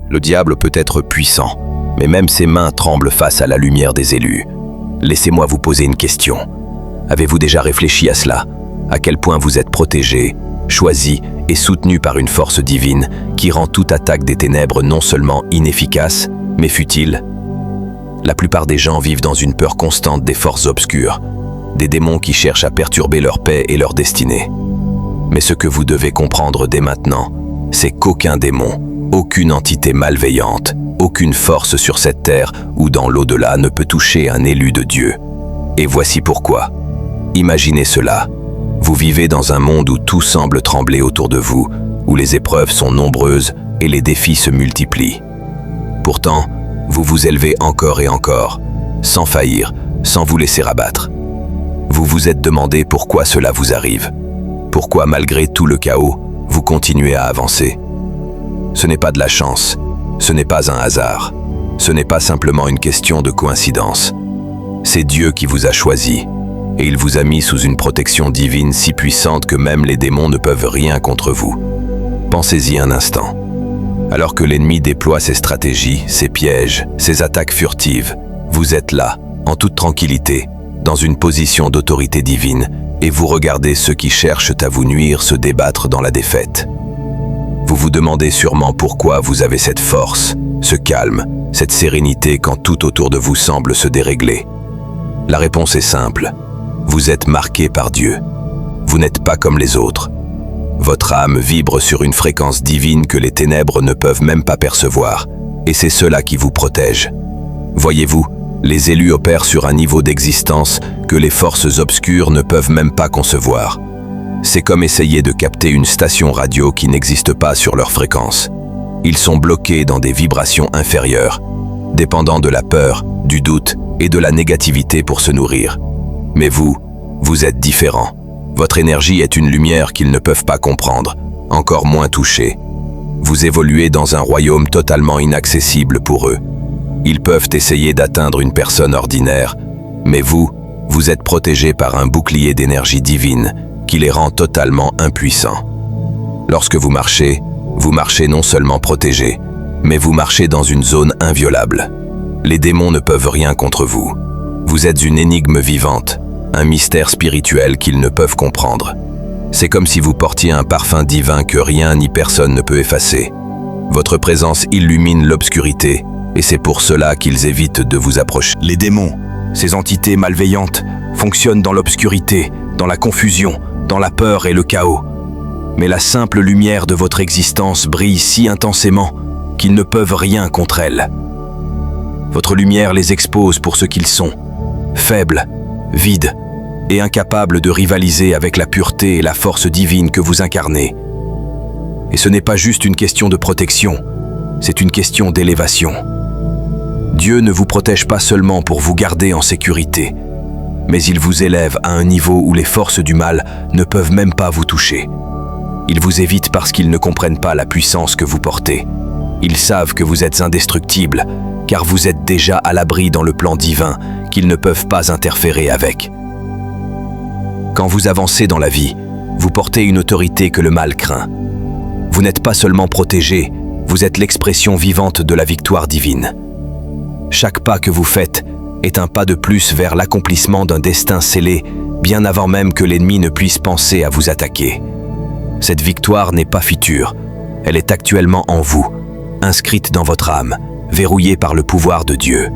Le diable peut être puissant, mais même ses mains tremblent face à la lumière des élus. Laissez-moi vous poser une question. Avez-vous déjà réfléchi à cela? À quel point vous êtes protégé, choisi et soutenu par une force divine qui rend toute attaque des ténèbres non seulement inefficace, mais futile? La plupart des gens vivent dans une peur constante des forces obscures, des démons qui cherchent à perturber leur paix et leur destinée. Mais ce que vous devez comprendre dès maintenant, c'est qu'aucun démon, aucune entité malveillante, aucune force sur cette terre ou dans l'au-delà ne peut toucher un élu de Dieu. Et voici pourquoi. Imaginez cela. Vous vivez dans un monde où tout semble trembler autour de vous, où les épreuves sont nombreuses et les défis se multiplient. Pourtant, vous vous élevez encore et encore, sans faillir, sans vous laisser abattre. Vous vous êtes demandé pourquoi cela vous arrive. Pourquoi, malgré tout le chaos, vous continuez à avancer. Ce n'est pas de la chance, ce n'est pas un hasard, ce n'est pas simplement une question de coïncidence. C'est Dieu qui vous a choisi, et il vous a mis sous une protection divine si puissante que même les démons ne peuvent rien contre vous. Pensez-y un instant. Alors que l'ennemi déploie ses stratégies, ses pièges, ses attaques furtives, vous êtes là, en toute tranquillité, dans une position d'autorité divine, et vous regardez ceux qui cherchent à vous nuire se débattre dans la défaite. Vous vous demandez sûrement pourquoi vous avez cette force, ce calme, cette sérénité quand tout autour de vous semble se dérégler. La réponse est simple. Vous êtes marqué par Dieu. Vous n'êtes pas comme les autres. Votre âme vibre sur une fréquence divine que les ténèbres ne peuvent même pas percevoir, et c'est cela qui vous protège. Voyez-vous, les élus opèrent sur un niveau d'existence que les forces obscures ne peuvent même pas concevoir. C'est comme essayer de capter une station radio qui n'existe pas sur leur fréquence. Ils sont bloqués dans des vibrations inférieures, dépendant de la peur, du doute et de la négativité pour se nourrir. Mais vous êtes différent. Votre énergie est une lumière qu'ils ne peuvent pas comprendre, encore moins toucher. Vous évoluez dans un royaume totalement inaccessible pour eux. Ils peuvent essayer d'atteindre une personne ordinaire, mais vous êtes protégé par un bouclier d'énergie divine qui les rend totalement impuissants. Lorsque vous marchez non seulement protégé, mais vous marchez dans une zone inviolable. Les démons ne peuvent rien contre vous. Vous êtes une énigme vivante, un mystère spirituel qu'ils ne peuvent comprendre. C'est comme si vous portiez un parfum divin que rien ni personne ne peut effacer. Votre présence illumine l'obscurité, et c'est pour cela qu'ils évitent de vous approcher. Les démons, ces entités malveillantes, fonctionnent dans l'obscurité, dans la confusion, dans la peur et le chaos. Mais la simple lumière de votre existence brille si intensément qu'ils ne peuvent rien contre elle. Votre lumière les expose pour ce qu'ils sont, faibles, vides et incapables de rivaliser avec la pureté et la force divine que vous incarnez. Et ce n'est pas juste une question de protection, c'est une question d'élévation. Dieu ne vous protège pas seulement pour vous garder en sécurité, mais il vous élève à un niveau où les forces du mal ne peuvent même pas vous toucher. Ils vous évitent parce qu'ils ne comprennent pas la puissance que vous portez. Ils savent que vous êtes indestructible, car vous êtes déjà à l'abri dans le plan divin qu'ils ne peuvent pas interférer avec. Quand vous avancez dans la vie, vous portez une autorité que le mal craint. Vous n'êtes pas seulement protégé, vous êtes l'expression vivante de la victoire divine. Chaque pas que vous faites est un pas de plus vers l'accomplissement d'un destin scellé, bien avant même que l'ennemi ne puisse penser à vous attaquer. Cette victoire n'est pas future, elle est actuellement en vous, inscrite dans votre âme, verrouillée par le pouvoir de Dieu.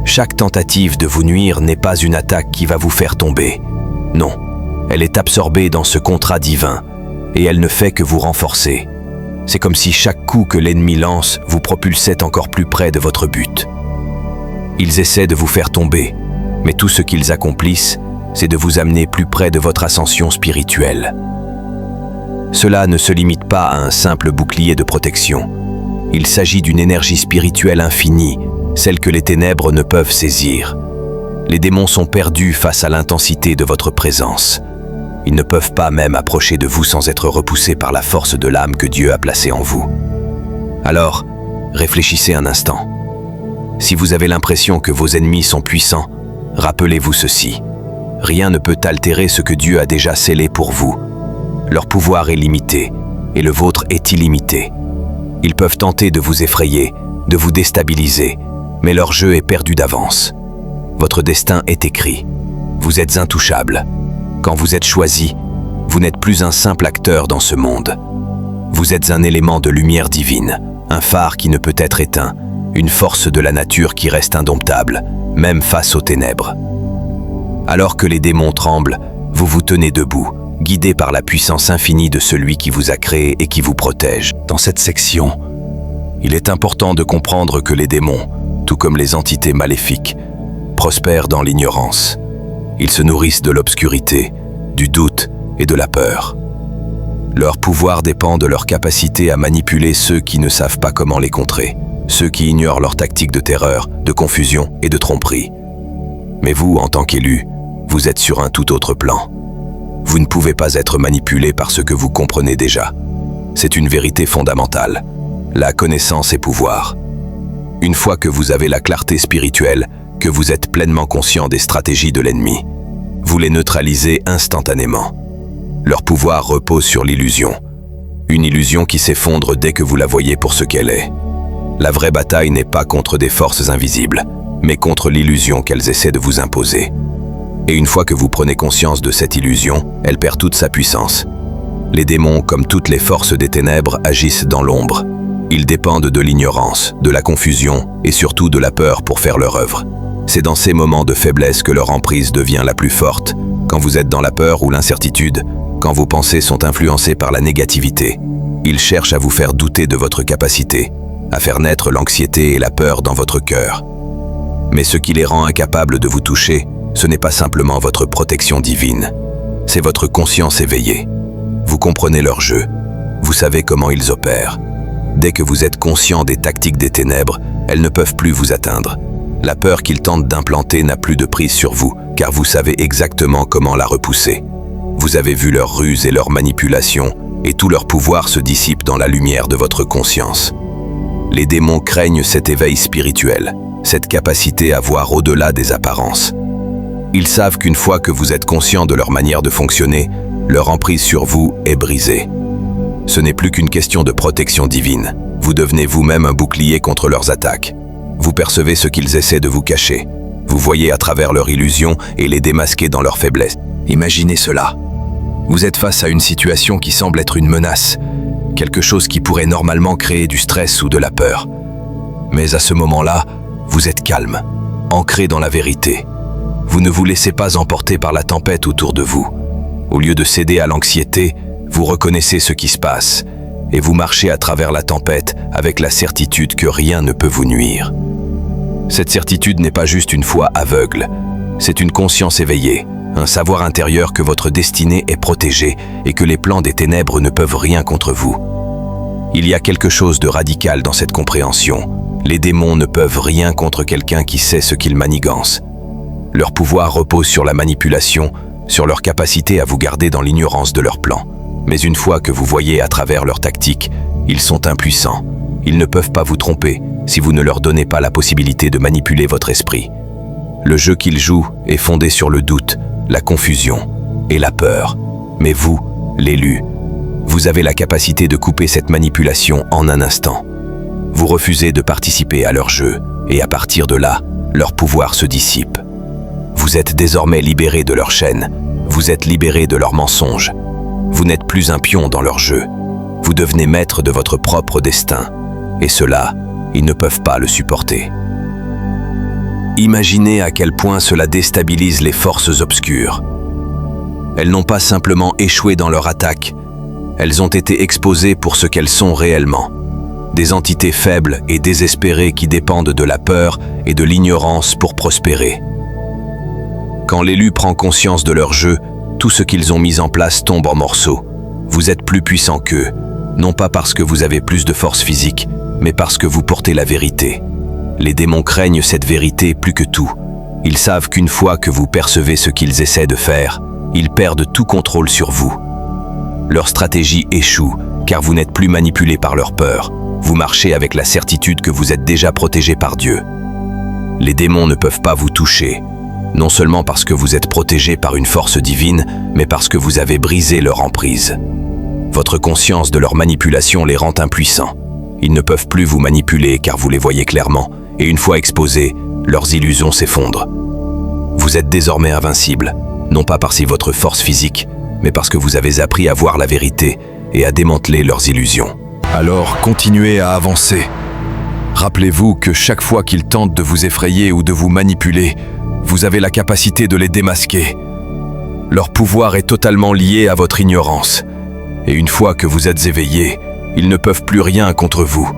Chaque tentative de vous nuire n'est pas une attaque qui va vous faire tomber. Non, elle est absorbée dans ce contrat divin, et elle ne fait que vous renforcer. C'est comme si chaque coup que l'ennemi lance vous propulsait encore plus près de votre but. Ils essaient de vous faire tomber, mais tout ce qu'ils accomplissent, c'est de vous amener plus près de votre ascension spirituelle. Cela ne se limite pas à un simple bouclier de protection. Il s'agit d'une énergie spirituelle infinie, celle que les ténèbres ne peuvent saisir. Les démons sont perdus face à l'intensité de votre présence. Ils ne peuvent pas même approcher de vous sans être repoussés par la force de l'âme que Dieu a placée en vous. Alors, réfléchissez un instant. Si vous avez l'impression que vos ennemis sont puissants, rappelez-vous ceci. Rien ne peut altérer ce que Dieu a déjà scellé pour vous. Leur pouvoir est limité, et le vôtre est illimité. Ils peuvent tenter de vous effrayer, de vous déstabiliser, mais leur jeu est perdu d'avance. Votre destin est écrit. Vous êtes intouchable. Quand vous êtes choisi, vous n'êtes plus un simple acteur dans ce monde. Vous êtes un élément de lumière divine, un phare qui ne peut être éteint, une force de la nature qui reste indomptable, même face aux ténèbres. Alors que les démons tremblent, vous vous tenez debout, guidé par la puissance infinie de celui qui vous a créé et qui vous protège. Dans cette section, il est important de comprendre que les démons, tout comme les entités maléfiques, prospèrent dans l'ignorance. Ils se nourrissent de l'obscurité, du doute et de la peur. Leur pouvoir dépend de leur capacité à manipuler ceux qui ne savent pas comment les contrer, ceux qui ignorent leurs tactiques de terreur, de confusion et de tromperie. Mais vous, en tant qu'élu, vous êtes sur un tout autre plan. Vous ne pouvez pas être manipulé par ce que vous comprenez déjà. C'est une vérité fondamentale. La connaissance est pouvoir. Une fois que vous avez la clarté spirituelle, que vous êtes pleinement conscient des stratégies de l'ennemi, vous les neutralisez instantanément. Leur pouvoir repose sur l'illusion. Une illusion qui s'effondre dès que vous la voyez pour ce qu'elle est. La vraie bataille n'est pas contre des forces invisibles, mais contre l'illusion qu'elles essaient de vous imposer. Et une fois que vous prenez conscience de cette illusion, elle perd toute sa puissance. Les démons, comme toutes les forces des ténèbres, agissent dans l'ombre. Ils dépendent de l'ignorance, de la confusion et surtout de la peur pour faire leur œuvre. C'est dans ces moments de faiblesse que leur emprise devient la plus forte, quand vous êtes dans la peur ou l'incertitude, quand vos pensées sont influencées par la négativité. Ils cherchent à vous faire douter de votre capacité, à faire naître l'anxiété et la peur dans votre cœur. Mais ce qui les rend incapables de vous toucher, ce n'est pas simplement votre protection divine, c'est votre conscience éveillée. Vous comprenez leur jeu, vous savez comment ils opèrent. Dès que vous êtes conscient des tactiques des ténèbres, elles ne peuvent plus vous atteindre. La peur qu'ils tentent d'implanter n'a plus de prise sur vous, car vous savez exactement comment la repousser. Vous avez vu leurs ruses et leurs manipulations, et tout leur pouvoir se dissipe dans la lumière de votre conscience. Les démons craignent cet éveil spirituel, cette capacité à voir au-delà des apparences. Ils savent qu'une fois que vous êtes conscient de leur manière de fonctionner, leur emprise sur vous est brisée. Ce n'est plus qu'une question de protection divine. Vous devenez vous-même un bouclier contre leurs attaques. Vous percevez ce qu'ils essaient de vous cacher. Vous voyez à travers leurs illusions et les démasquez dans leur faiblesse. Imaginez cela. Vous êtes face à une situation qui semble être une menace, quelque chose qui pourrait normalement créer du stress ou de la peur. Mais à ce moment-là, vous êtes calme, ancré dans la vérité. Vous ne vous laissez pas emporter par la tempête autour de vous. Au lieu de céder à l'anxiété, vous reconnaissez ce qui se passe et vous marchez à travers la tempête avec la certitude que rien ne peut vous nuire. Cette certitude n'est pas juste une foi aveugle, c'est une conscience éveillée, un savoir intérieur que votre destinée est protégée et que les plans des ténèbres ne peuvent rien contre vous. Il y a quelque chose de radical dans cette compréhension. Les démons ne peuvent rien contre quelqu'un qui sait ce qu'il manigance. Leur pouvoir repose sur la manipulation, sur leur capacité à vous garder dans l'ignorance de leurs plans. Mais une fois que vous voyez à travers leurs tactiques, ils sont impuissants. Ils ne peuvent pas vous tromper si vous ne leur donnez pas la possibilité de manipuler votre esprit. Le jeu qu'ils jouent est fondé sur le doute, la confusion et la peur. Mais vous, l'élu, vous avez la capacité de couper cette manipulation en un instant. Vous refusez de participer à leur jeu et à partir de là, leur pouvoir se dissipe. Vous êtes désormais libéré de leur chaîne, vous êtes libéré de leurs mensonges. Vous n'êtes plus un pion dans leur jeu. Vous devenez maître de votre propre destin. Et cela, ils ne peuvent pas le supporter. Imaginez à quel point cela déstabilise les forces obscures. Elles n'ont pas simplement échoué dans leur attaque, elles ont été exposées pour ce qu'elles sont réellement. Des entités faibles et désespérées qui dépendent de la peur et de l'ignorance pour prospérer. Quand l'élu prend conscience de leur jeu, tout ce qu'ils ont mis en place tombe en morceaux. Vous êtes plus puissant qu'eux, non pas parce que vous avez plus de force physique, mais parce que vous portez la vérité. Les démons craignent cette vérité plus que tout. Ils savent qu'une fois que vous percevez ce qu'ils essaient de faire, ils perdent tout contrôle sur vous. Leur stratégie échoue, car vous n'êtes plus manipulé par leur peur. Vous marchez avec la certitude que vous êtes déjà protégé par Dieu. Les démons ne peuvent pas vous toucher, non seulement parce que vous êtes protégé par une force divine, mais parce que vous avez brisé leur emprise. Votre conscience de leur manipulation les rend impuissants. Ils ne peuvent plus vous manipuler car vous les voyez clairement, et une fois exposés, leurs illusions s'effondrent. Vous êtes désormais invincible, non pas par votre force physique, mais parce que vous avez appris à voir la vérité et à démanteler leurs illusions. Alors continuez à avancer. Rappelez-vous que chaque fois qu'ils tentent de vous effrayer ou de vous manipuler, vous avez la capacité de les démasquer. Leur pouvoir est totalement lié à votre ignorance. Et une fois que vous êtes éveillé, ils ne peuvent plus rien contre vous.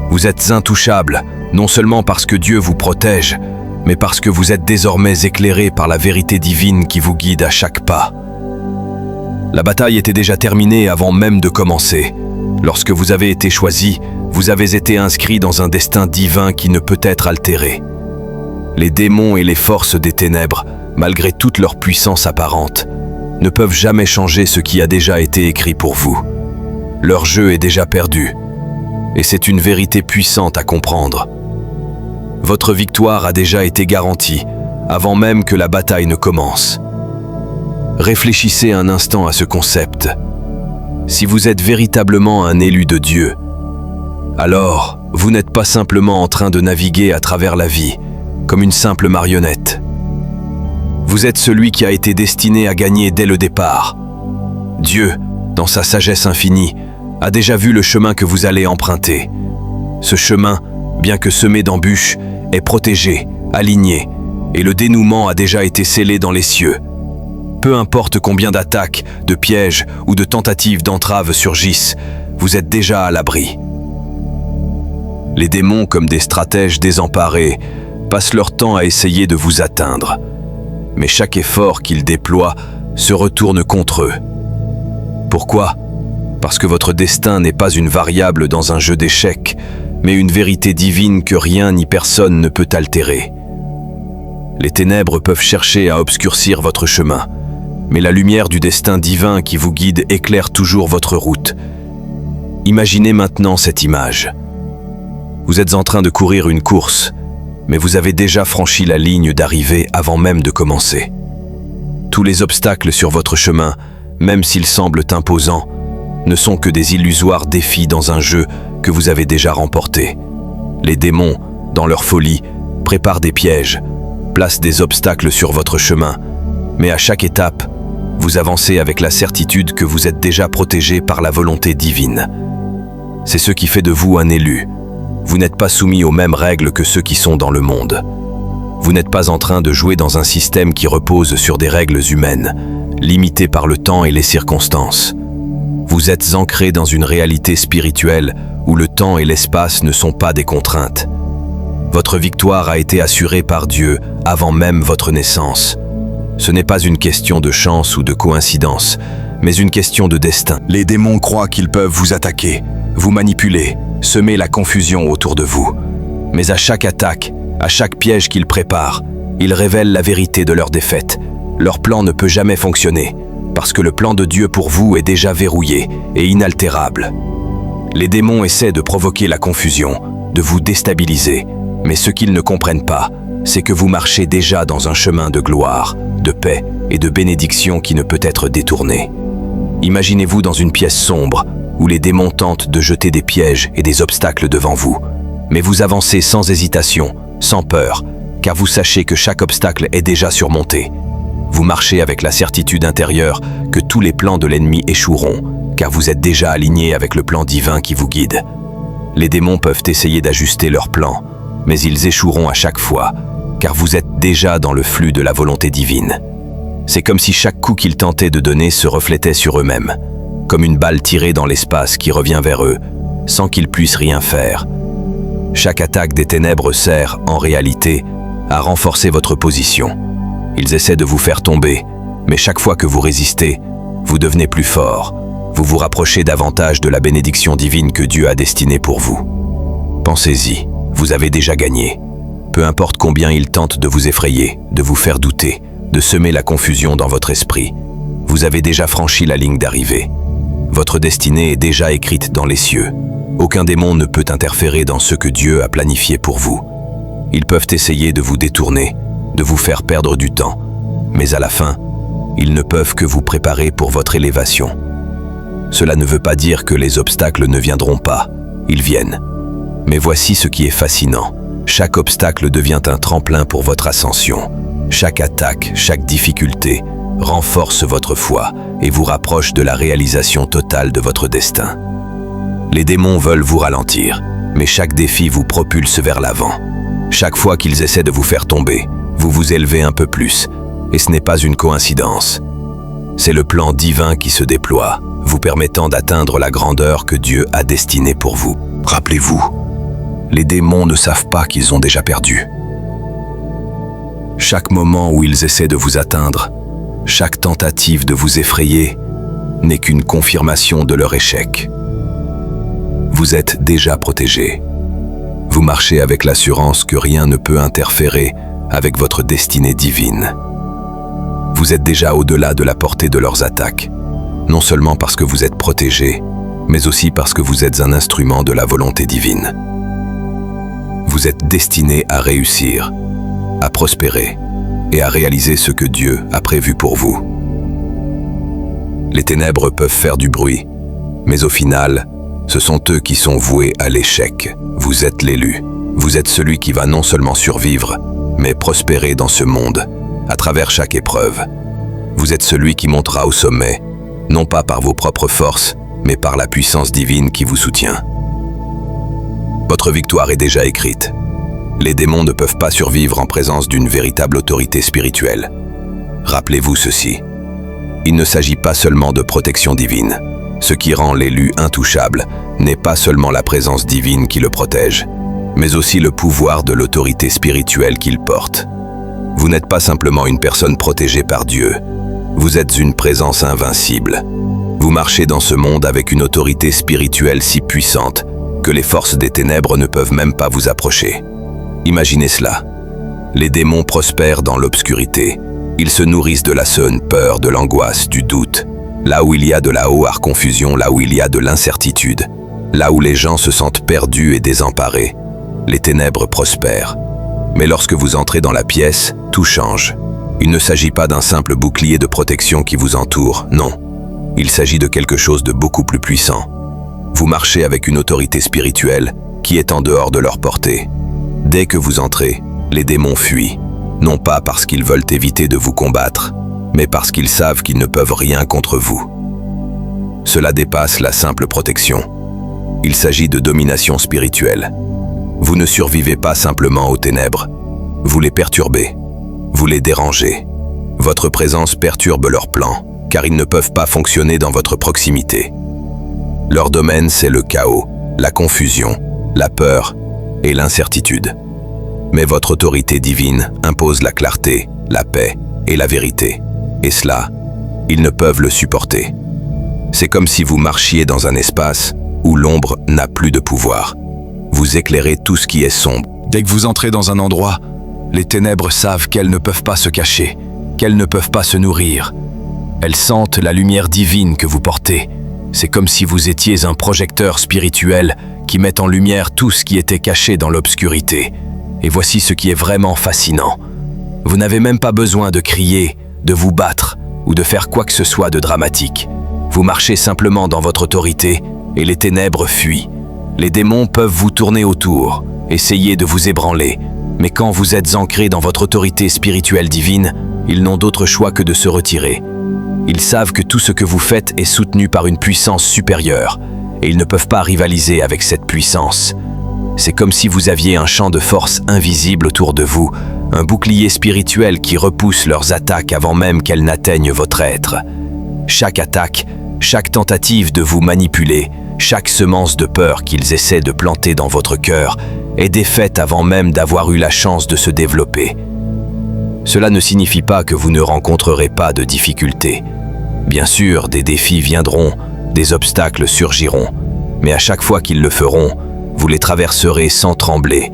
Vous êtes intouchable, non seulement parce que Dieu vous protège, mais parce que vous êtes désormais éclairé par la vérité divine qui vous guide à chaque pas. La bataille était déjà terminée avant même de commencer. Lorsque vous avez été choisi, vous avez été inscrit dans un destin divin qui ne peut être altéré. Les démons et les forces des ténèbres, malgré toute leur puissance apparente, ne peuvent jamais changer ce qui a déjà été écrit pour vous. Leur jeu est déjà perdu, et c'est une vérité puissante à comprendre. Votre victoire a déjà été garantie, avant même que la bataille ne commence. Réfléchissez un instant à ce concept. Si vous êtes véritablement un élu de Dieu, alors vous n'êtes pas simplement en train de naviguer à travers la vie, comme une simple marionnette. Vous êtes celui qui a été destiné à gagner dès le départ. Dieu, dans sa sagesse infinie, a déjà vu le chemin que vous allez emprunter. Ce chemin, bien que semé d'embûches, est protégé, aligné, et le dénouement a déjà été scellé dans les cieux. Peu importe combien d'attaques, de pièges ou de tentatives d'entrave surgissent, vous êtes déjà à l'abri. Les démons, comme des stratèges désemparés, passent leur temps à essayer de vous atteindre. Mais chaque effort qu'ils déploient se retourne contre eux. Pourquoi ? Parce que votre destin n'est pas une variable dans un jeu d'échecs, mais une vérité divine que rien ni personne ne peut altérer. Les ténèbres peuvent chercher à obscurcir votre chemin, mais la lumière du destin divin qui vous guide éclaire toujours votre route. Imaginez maintenant cette image. Vous êtes en train de courir une course, mais vous avez déjà franchi la ligne d'arrivée avant même de commencer. Tous les obstacles sur votre chemin, même s'ils semblent imposants, ne sont que des illusoires défis dans un jeu que vous avez déjà remporté. Les démons, dans leur folie, préparent des pièges, placent des obstacles sur votre chemin, mais à chaque étape, vous avancez avec la certitude que vous êtes déjà protégé par la volonté divine. C'est ce qui fait de vous un élu. Vous n'êtes pas soumis aux mêmes règles que ceux qui sont dans le monde. Vous n'êtes pas en train de jouer dans un système qui repose sur des règles humaines, limitées par le temps et les circonstances. Vous êtes ancré dans une réalité spirituelle où le temps et l'espace ne sont pas des contraintes. Votre victoire a été assurée par Dieu avant même votre naissance. Ce n'est pas une question de chance ou de coïncidence, mais une question de destin. Les démons croient qu'ils peuvent vous attaquer, vous manipuler, semer la confusion autour de vous. Mais à chaque attaque, à chaque piège qu'ils préparent, ils révèlent la vérité de leur défaite. Leur plan ne peut jamais fonctionner, parce que le plan de Dieu pour vous est déjà verrouillé et inaltérable. Les démons essaient de provoquer la confusion, de vous déstabiliser, mais ce qu'ils ne comprennent pas, c'est que vous marchez déjà dans un chemin de gloire, de paix et de bénédiction qui ne peut être détourné. Imaginez-vous dans une pièce sombre, où les démons tentent de jeter des pièges et des obstacles devant vous. Mais vous avancez sans hésitation, sans peur, car vous sachez que chaque obstacle est déjà surmonté. Vous marchez avec la certitude intérieure que tous les plans de l'ennemi échoueront, car vous êtes déjà aligné avec le plan divin qui vous guide. Les démons peuvent essayer d'ajuster leur plan, mais ils échoueront à chaque fois, car vous êtes déjà dans le flux de la volonté divine. C'est comme si chaque coup qu'ils tentaient de donner se reflétait sur eux-mêmes, comme une balle tirée dans l'espace qui revient vers eux, sans qu'ils puissent rien faire. Chaque attaque des ténèbres sert, en réalité, à renforcer votre position. Ils essaient de vous faire tomber, mais chaque fois que vous résistez, vous devenez plus fort. Vous vous rapprochez davantage de la bénédiction divine que Dieu a destinée pour vous. Pensez-y, vous avez déjà gagné. Peu importe combien ils tentent de vous effrayer, de vous faire douter, de semer la confusion dans votre esprit, vous avez déjà franchi la ligne d'arrivée. Votre destinée est déjà écrite dans les cieux. Aucun démon ne peut interférer dans ce que Dieu a planifié pour vous. Ils peuvent essayer de vous détourner, de vous faire perdre du temps, mais à la fin, ils ne peuvent que vous préparer pour votre élévation. Cela ne veut pas dire que les obstacles ne viendront pas. Ils viennent, Mais voici ce qui est fascinant. Chaque obstacle devient un tremplin pour votre ascension. Chaque attaque, chaque difficulté renforce votre foi et vous rapproche de la réalisation totale de votre destin. Les démons veulent vous ralentir, mais chaque défi vous propulse vers l'avant. Chaque fois qu'ils essaient de vous faire tomber, vous vous élevez un peu plus, et ce n'est pas une coïncidence. C'est le plan divin qui se déploie, vous permettant d'atteindre la grandeur que Dieu a destinée pour vous. Rappelez-vous, les démons ne savent pas qu'ils ont déjà perdu. Chaque moment où ils essaient de vous atteindre, chaque tentative de vous effrayer n'est qu'une confirmation de leur échec. Vous êtes déjà protégé. Vous marchez avec l'assurance que rien ne peut interférer avec votre destinée divine. Vous êtes déjà au-delà de la portée de leurs attaques, non seulement parce que vous êtes protégé, mais aussi parce que vous êtes un instrument de la volonté divine. Vous êtes destiné à réussir, à prospérer et à réaliser ce que Dieu a prévu pour vous. Les ténèbres peuvent faire du bruit, mais au final, ce sont eux qui sont voués à l'échec. Vous êtes l'élu. Vous êtes celui qui va non seulement survivre, mais prospérer dans ce monde, à travers chaque épreuve. Vous êtes celui qui montera au sommet, non pas par vos propres forces, mais par la puissance divine qui vous soutient. Votre victoire est déjà écrite. Les démons ne peuvent pas survivre en présence d'une véritable autorité spirituelle. Rappelez-vous ceci. Il ne s'agit pas seulement de protection divine. Ce qui rend l'élu intouchable n'est pas seulement la présence divine qui le protège, mais aussi le pouvoir de l'autorité spirituelle qu'il porte. Vous n'êtes pas simplement une personne protégée par Dieu, vous êtes une présence invincible. Vous marchez dans ce monde avec une autorité spirituelle si puissante que les forces des ténèbres ne peuvent même pas vous approcher. Imaginez cela. Les démons prospèrent dans l'obscurité. Ils se nourrissent de la seule peur, de l'angoisse, du doute. Là où il y a de la haute confusion, là où il y a de l'incertitude, là où les gens se sentent perdus et désemparés, les ténèbres prospèrent. Mais lorsque vous entrez dans la pièce, tout change. Il ne s'agit pas d'un simple bouclier de protection qui vous entoure, non. Il s'agit de quelque chose de beaucoup plus puissant. Vous marchez avec une autorité spirituelle qui est en dehors de leur portée. Dès que vous entrez, les démons fuient, non pas parce qu'ils veulent éviter de vous combattre, mais parce qu'ils savent qu'ils ne peuvent rien contre vous. Cela dépasse la simple protection. Il s'agit de domination spirituelle. Vous ne survivez pas simplement aux ténèbres. Vous les perturbez. Vous les dérangez. Votre présence perturbe leurs plans, car ils ne peuvent pas fonctionner dans votre proximité. Leur domaine, c'est le chaos, la confusion, la peur et l'incertitude. Mais votre autorité divine impose la clarté, la paix et la vérité. Et cela, ils ne peuvent le supporter. C'est comme si vous marchiez dans un espace où l'ombre n'a plus de pouvoir. Vous éclairez tout ce qui est sombre. Dès que vous entrez dans un endroit, les ténèbres savent qu'elles ne peuvent pas se cacher, qu'elles ne peuvent pas se nourrir. Elles sentent la lumière divine que vous portez. C'est comme si vous étiez un projecteur spirituel qui met en lumière tout ce qui était caché dans l'obscurité. Et voici ce qui est vraiment fascinant. Vous n'avez même pas besoin de crier, de vous battre ou de faire quoi que ce soit de dramatique. Vous marchez simplement dans votre autorité et les ténèbres fuient. Les démons peuvent vous tourner autour, essayer de vous ébranler, mais quand vous êtes ancré dans votre autorité spirituelle divine, ils n'ont d'autre choix que de se retirer. Ils savent que tout ce que vous faites est soutenu par une puissance supérieure, et ils ne peuvent pas rivaliser avec cette puissance. C'est comme si vous aviez un champ de force invisible autour de vous, un bouclier spirituel qui repousse leurs attaques avant même qu'elles n'atteignent votre être. Chaque attaque, chaque tentative de vous manipuler, chaque semence de peur qu'ils essaient de planter dans votre cœur est défaite avant même d'avoir eu la chance de se développer. Cela ne signifie pas que vous ne rencontrerez pas de difficultés. Bien sûr, des défis viendront, des obstacles surgiront, mais à chaque fois qu'ils le feront, vous les traverserez sans trembler,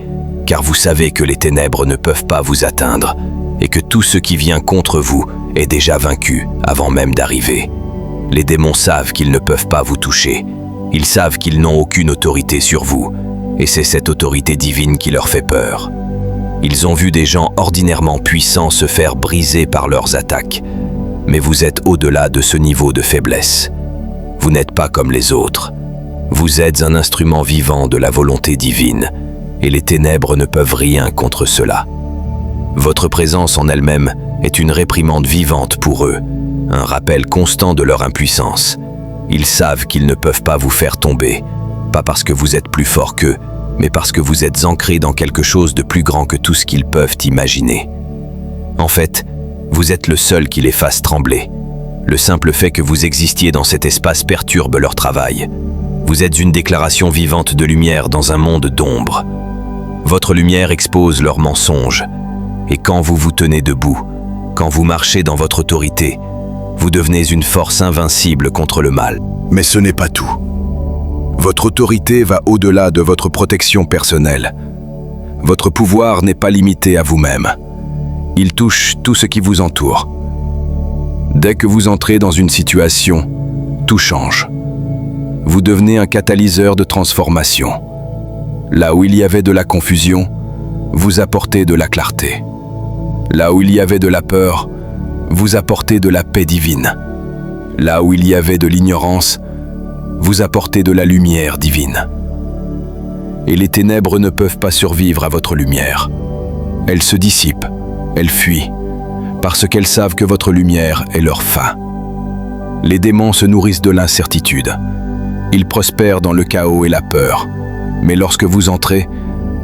car vous savez que les ténèbres ne peuvent pas vous atteindre et que tout ce qui vient contre vous est déjà vaincu avant même d'arriver. Les démons savent qu'ils ne peuvent pas vous toucher. Ils savent qu'ils n'ont aucune autorité sur vous, et c'est cette autorité divine qui leur fait peur. Ils ont vu des gens ordinairement puissants se faire briser par leurs attaques, mais vous êtes au-delà de ce niveau de faiblesse. Vous n'êtes pas comme les autres. Vous êtes un instrument vivant de la volonté divine, et les ténèbres ne peuvent rien contre cela. Votre présence en elle-même est une réprimande vivante pour eux, un rappel constant de leur impuissance. Ils savent qu'ils ne peuvent pas vous faire tomber, pas parce que vous êtes plus fort qu'eux, mais parce que vous êtes ancrés dans quelque chose de plus grand que tout ce qu'ils peuvent imaginer. En fait, vous êtes le seul qui les fasse trembler. Le simple fait que vous existiez dans cet espace perturbe leur travail. Vous êtes une déclaration vivante de lumière dans un monde d'ombre. Votre lumière expose leurs mensonges. Et quand vous vous tenez debout, quand vous marchez dans votre autorité, vous devenez une force invincible contre le mal. Mais ce n'est pas tout. Votre autorité va au-delà de votre protection personnelle. Votre pouvoir n'est pas limité à vous-même. Il touche tout ce qui vous entoure. Dès que vous entrez dans une situation, tout change. Vous devenez un catalyseur de transformation. Là où il y avait de la confusion, vous apportez de la clarté. Là où il y avait de la peur, vous apportez de la paix divine. Là où il y avait de l'ignorance, vous apportez de la lumière divine. Et les ténèbres ne peuvent pas survivre à votre lumière. Elles se dissipent, elles fuient, parce qu'elles savent que votre lumière est leur fin. Les démons se nourrissent de l'incertitude. Ils prospèrent dans le chaos et la peur. Mais lorsque vous entrez,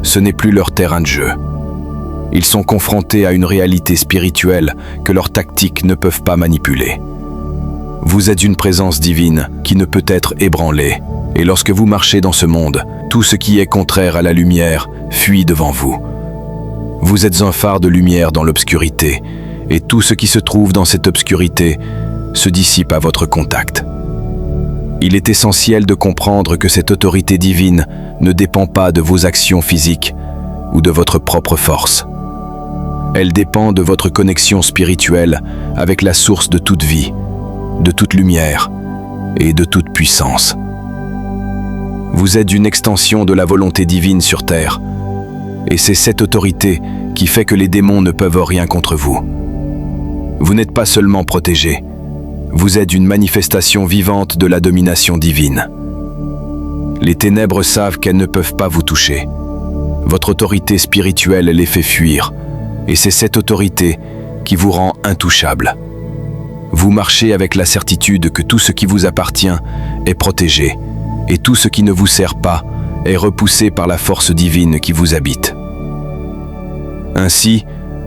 ce n'est plus leur terrain de jeu. Ils sont confrontés à une réalité spirituelle que leurs tactiques ne peuvent pas manipuler. Vous êtes une présence divine qui ne peut être ébranlée. Et lorsque vous marchez dans ce monde, tout ce qui est contraire à la lumière fuit devant vous. Vous êtes un phare de lumière dans l'obscurité, et tout ce qui se trouve dans cette obscurité se dissipe à votre contact. Il est essentiel de comprendre que cette autorité divine ne dépend pas de vos actions physiques ou de votre propre force. Elle dépend de votre connexion spirituelle avec la source de toute vie, de toute lumière et de toute puissance. Vous êtes une extension de la volonté divine sur terre, et c'est cette autorité qui fait que les démons ne peuvent rien contre vous. Vous n'êtes pas seulement protégé, vous êtes une manifestation vivante de la domination divine. Les ténèbres savent qu'elles ne peuvent pas vous toucher. Votre autorité spirituelle les fait fuir, et c'est cette autorité qui vous rend intouchable. Vous marchez avec la certitude que tout ce qui vous appartient est protégé, et tout ce qui ne vous sert pas est repoussé par la force divine qui vous habite. Ainsi,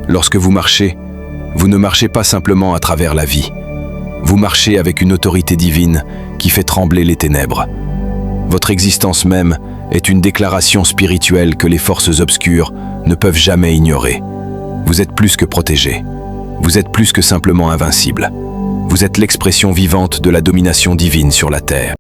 lorsque vous ne marchez pas simplement à travers la vie. Vous marchez avec une autorité divine qui fait trembler les ténèbres. Votre existence même est une déclaration spirituelle que les forces obscures ne peuvent jamais ignorer. Vous êtes plus que protégé. Vous êtes plus que simplement invincible. Vous êtes l'expression vivante de la domination divine sur la terre.